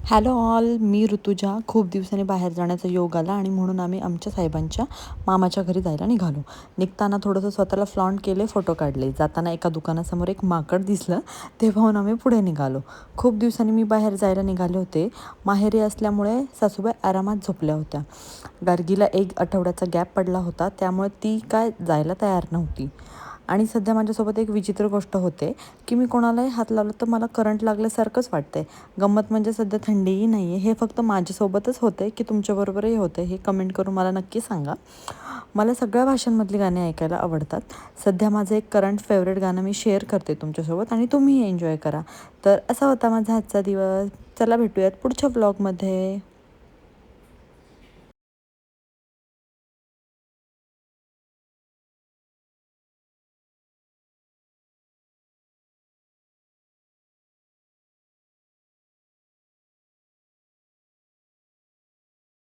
Hello all, मी ऋतुजा. खूप दिवसांनी बाहेर जाण्याचा योग आला आणि म्हणून आम्ही आमच्या साहेबांच्या मामाच्या घरी जायला निघालो. निघताना थोडंसं स्वतःला फ्लॉन्ट केले, फोटो काढले. जाताना एका दुकानासमोर एक माकड दिसलं, ते पाहून आम्ही पुढे निघालो. खूप दिवसांनी मी बाहेर जायला निघाले होते. माहेरी असल्यामुळे सासूबाई आरामात झोपल्या होत्या. गार्गीला 1 आठवड्याचा गॅप पडला होता, त्यामुळे ती काय जायला तयार नव्हती. आणि सध्या माझ्यासोबत एक विचित्र गोष्ट होते की मी कोणालाही हात लावला तर मला करंट लागल्यासारखंच वाटतंय. गंमत म्हणजे सध्या थंडीही नाही आहे. हे फक्त माझ्यासोबतच होतं की तुमच्याबरोबरही होतं हे कमेंट करून मला नक्की सांगा. मला सगळ्या भाषांमधली गाणी ऐकायला आवडतात. सध्या माझं एक करंट फेवरेट गाणं मी शेअर करते तुमच्यासोबत आणि तुम्हीही एन्जॉय करा. तर असा होता माझा आजचा दिवस. चला भेटूयात पुढच्या ब्लॉगमध्ये.